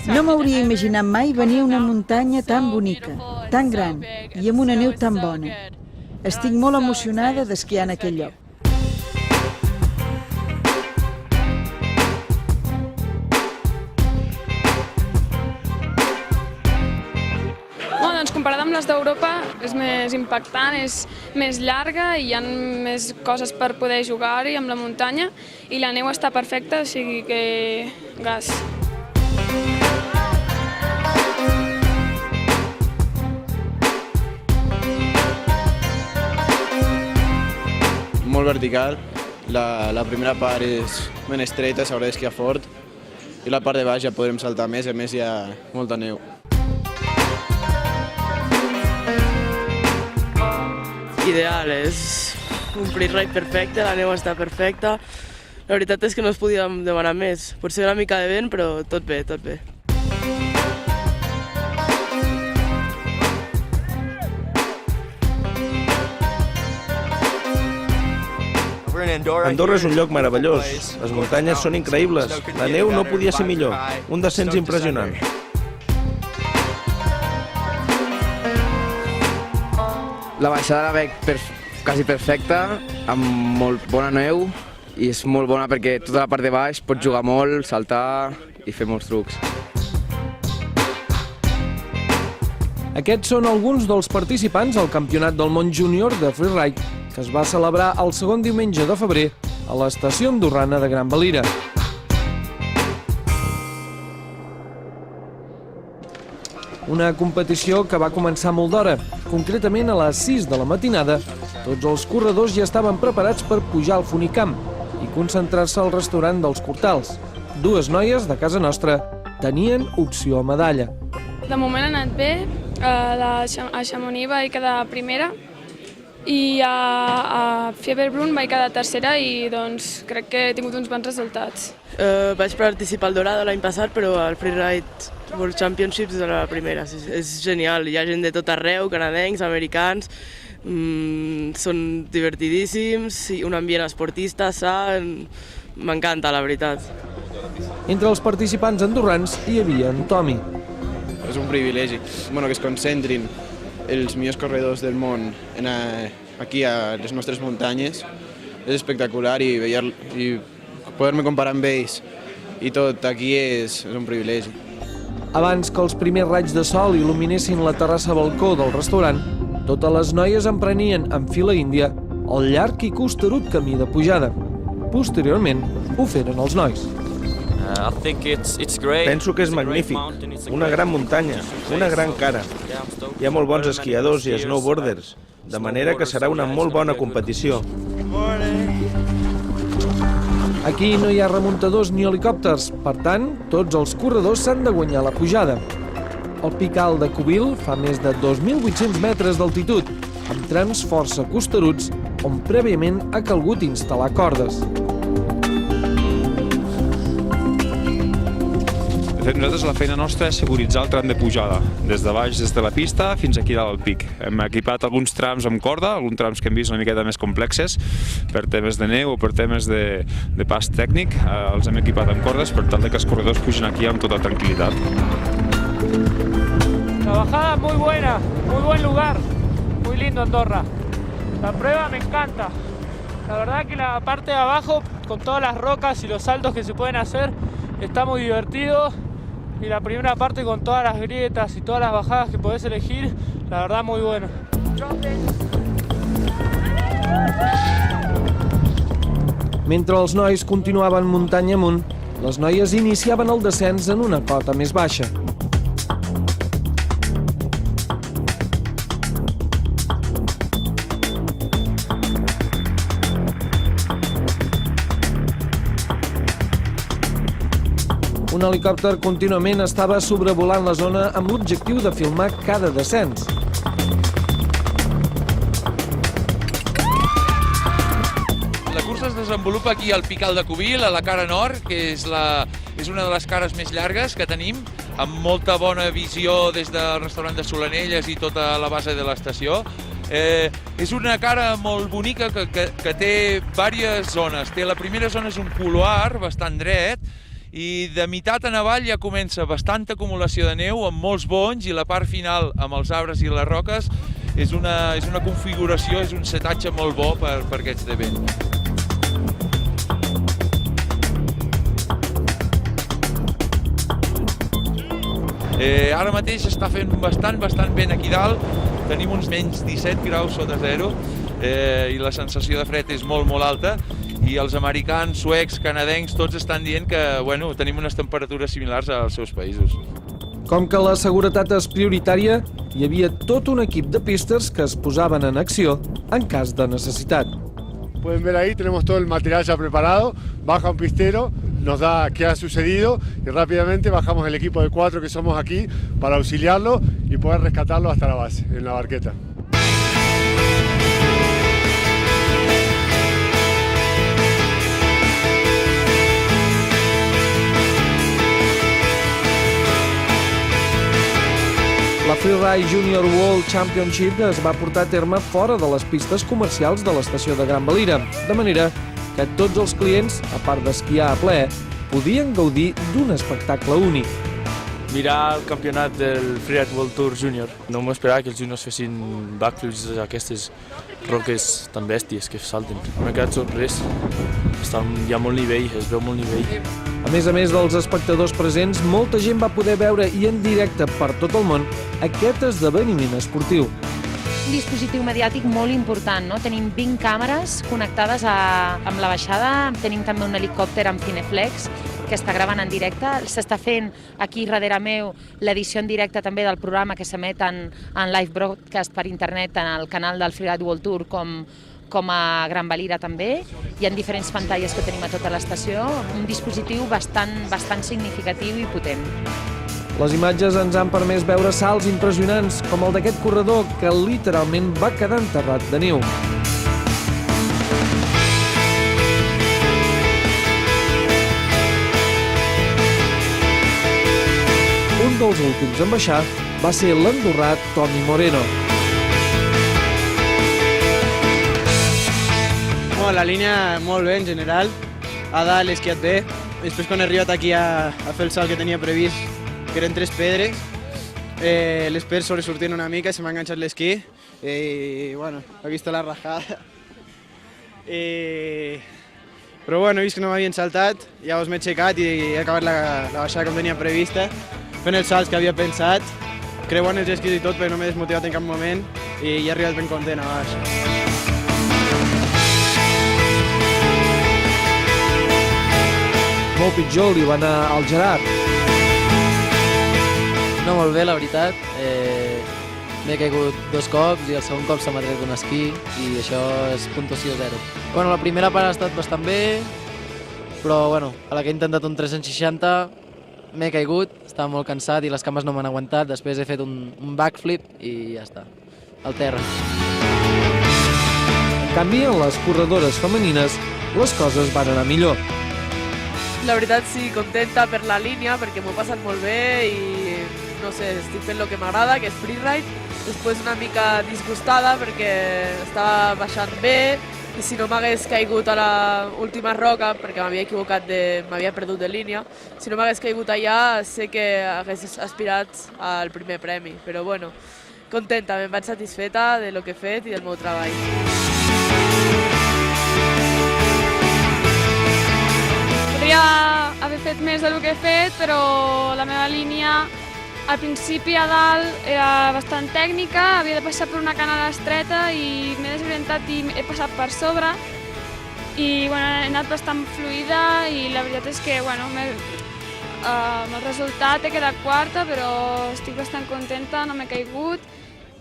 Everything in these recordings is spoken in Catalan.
No m'hauria imaginat mai venir a una muntanya tan bonica, tan gran i amb una neu tan bona. Estic molt emocionada d'esquiar en aquell lloc. Doncs comparat amb les d'Europa és més impactant, és més llarga i hi ha més coses per poder jugar-hi amb la muntanya i la neu està perfecta, o sigui que gas. Molt vertical, la primera part és ben estreta, s'haurà d'esquiar fort i la part de baix ja podrem saltar més, a més hi ha molta neu. Ideal, és un freeride perfecte, la neu està perfecta. La veritat és que no es podia demanar més. Potser una mica de vent, però tot bé, tot bé. Andorra és un lloc meravellós. Les muntanyes són increïbles. La neu no podia ser millor. Un descens impressionant. La baixada la veig quasi perfecta, amb molt bona neu i és molt bona perquè tota la part de baix pots jugar molt, saltar i fer molts trucs. Aquests són alguns dels participants al Campionat del Món Júnior de Freeride, que es va celebrar el segon diumenge de febrer a l'estació andorrana de Gran Valira. Una competició que va començar molt d'hora, concretament a les 6 de la matinada. Tots els corredors ja estaven preparats per pujar al Funicamp i concentrar-se al restaurant dels Cortals. Dues noies de casa nostra tenien opció a medalla. De moment ha anat bé, a Chamonix vaig quedar primera i a Fieberbrunn vaig quedar tercera i doncs crec que he tingut uns bons resultats. Vaig participar al Dorado l'any passat, però al Freeride World Championships és la primera. És genial, hi ha gent de tot arreu, canadencs, americans, són divertidíssims, un ambient esportista, sa, m'encanta, la veritat. Entre els participants andorrans hi havia en Tomi. És un privilegi que es concentrin els millors corredors del món aquí a les nostres muntanyes. És espectacular i poder-me comparar amb ells i tot aquí és un privilegi. Abans que els primers raigs de sol il·luminessin la terrassa balcó del restaurant, totes les noies emprenien en fila índia el llarg i costerut camí de pujada. Posteriorment ho feren els nois. Penso que és magnífic. Una gran muntanya, una gran cara. Hi ha molt bons esquiadors i snowboarders, de manera que serà una molt bona competició. Aquí no hi ha remuntadors ni helicòpters, per tant, tots els corredors s'han de guanyar la pujada. El Pic Alt de Cubil fa més de 2.800 metres d'altitud, amb trams força costeruts on prèviament ha calgut instal·lar cordes. De fet, nosaltres la feina nostra és seguritzar el tram de pujada, des de baix, des de la pista, fins aquí dalt al pic. Hem equipat alguns trams amb corda, alguns trams que hem vist una miqueta més complexes, per temes de neu o per temes de pas tècnic, els hem equipat amb cordes per tal que els corredors pugin aquí amb tota tranquil·litat. La bajada muy buena, muy buen lugar, muy lindo Andorra. La prueba me encanta. La verdad que la parte de abajo, con todas las rocas y los saltos que se pueden hacer, está muy divertido. Y la primera parte con todas las grietas y todas las bajadas que podés elegir, la verdad muy bueno. Mentre els nois continuaven muntanya amunt, les noies iniciaven el descens en una cota més baixa. Un helicòpter contínuament estava sobrevolant la zona amb l'objectiu de filmar cada descens. La cursa es desenvolupa aquí al Pic Alt de Cubil, a la cara nord, que és una de les cares més llargues que tenim, amb molta bona visió des del restaurant de Solanelles i tota la base de l'estació. És una cara molt bonica que té diverses zones. La primera zona és un couloir bastant dret, i de meitat en avall ja comença bastanta acumulació de neu amb molts bonys, i la part final amb els arbres i les roques és una configuració, és un setatge molt bo per aquests de vent. Ara mateix està fent bastant vent aquí dalt, tenim uns menys 17 graus sota zero i la sensació de fred és molt alta, i els americans, suecs, canadencs, tots estan dient que tenim unes temperatures similars als seus països. Com que la seguretat és prioritària, hi havia tot un equip de pistes que es posaven en acció en cas de necessitat. Pueden ver ahí, tenemos todo el material ya preparado, baja un pistero, nos da qué ha sucedido y rápidamente bajamos el equipo de 4 que somos aquí para auxiliarlo y poder rescatarlo hasta la base, en la barqueta. La Freeride Junior World Championship es va portar a terme fora de les pistes comercials de l'estació de Gran Valira, de manera que tots els clients, a part d'esquiar a ple, podien gaudir d'un espectacle únic. Mirar el campionat del Freeride World Tour Junior. No m'ho esperava que els juniors fessin backflips a aquestes roques tan bèsties que salten. M'he quedat sorprès. Hi ha molt nivell, es veu molt nivell. A més dels espectadors presents, molta gent va poder veure i en directe per tot el món aquest esdeveniment esportiu. Un dispositiu mediàtic molt important, no? Tenim 20 càmeres connectades amb la baixada, tenim també un helicòpter amb Cineflex que està gravant en directe. S'està fent aquí darrere meu l'edició en directe també del programa que s'emet en live broadcast per internet tant al canal del Freeride World Tour com a Gran Valira també. Hi ha diferents pantalles que tenim a tota l'estació, un dispositiu bastant significatiu i potent. Les imatges ens han permès veure salts impressionants, com el d'aquest corredor que literalment va quedar enterrat de neu. Un dels últims en baixar va ser l'andorrà Toni Moreno. La línia molt bé en general, a dalt he esquiat bé, després quan he arribat aquí a fer el salt que tenia previst, que eren 3 pedres, les pedres sobresortien una mica i se m'ha enganxat l'esquí i he vist la rajada. Però he vist que no m'havien saltat, llavors m'he aixecat i he acabat la baixada com tenia prevista, fent els salts que havia pensat, creuant els esquís i tot, però no m'he desmotivat en cap moment i he arribat ben content a baix. Molt pitjor li va anar al Gerard. No, molt bé, la veritat. M'he caigut 2 cops i el segon cop se m'ha tret un esquí i això és puntuació 0. La primera part ha estat bastant bé, però a la que he intentat un 360 m'he caigut, estava molt cansat i les cames no m'han aguantat, després he fet un backflip i ja està, al terra. En canvi, en les corredores femenines, les coses van anar millor. La veritat sí, contenta per la línia perquè m'ho he passat molt bé i no sé, estic fent el que m'agrada, que és freeride. Després una mica disgustada perquè estava baixant bé i si no m'hagués caigut a l'última roca, perquè m'havia equivocat, m'havia perdut de línia, si no m'hagués caigut allà sé que hagués aspirat al primer premi, però contenta, me'n vaig satisfeta de lo que he fet i del meu treball. Podria haver fet més del que he fet, però la meva línia al principi a dalt era bastant tècnica, havia de passar per una canala estreta i m'he desorientat i he passat per sobre i he anat bastant fluida i la veritat és que amb el resultat he quedat quarta, però estic bastant contenta, no m'he caigut,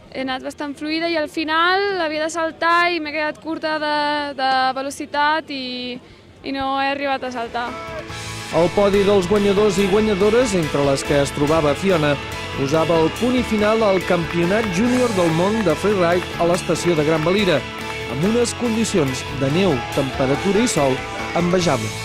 he anat bastant fluida i al final havia de saltar i m'he quedat curta de velocitat i no he arribat a saltar. El podi dels guanyadors i guanyadores, entre les que es trobava Fiona, posava el punt i final al Campionat Júnior del Món de Freeride a l'estació de Gran Valira, amb unes condicions de neu, temperatura i sol envejables.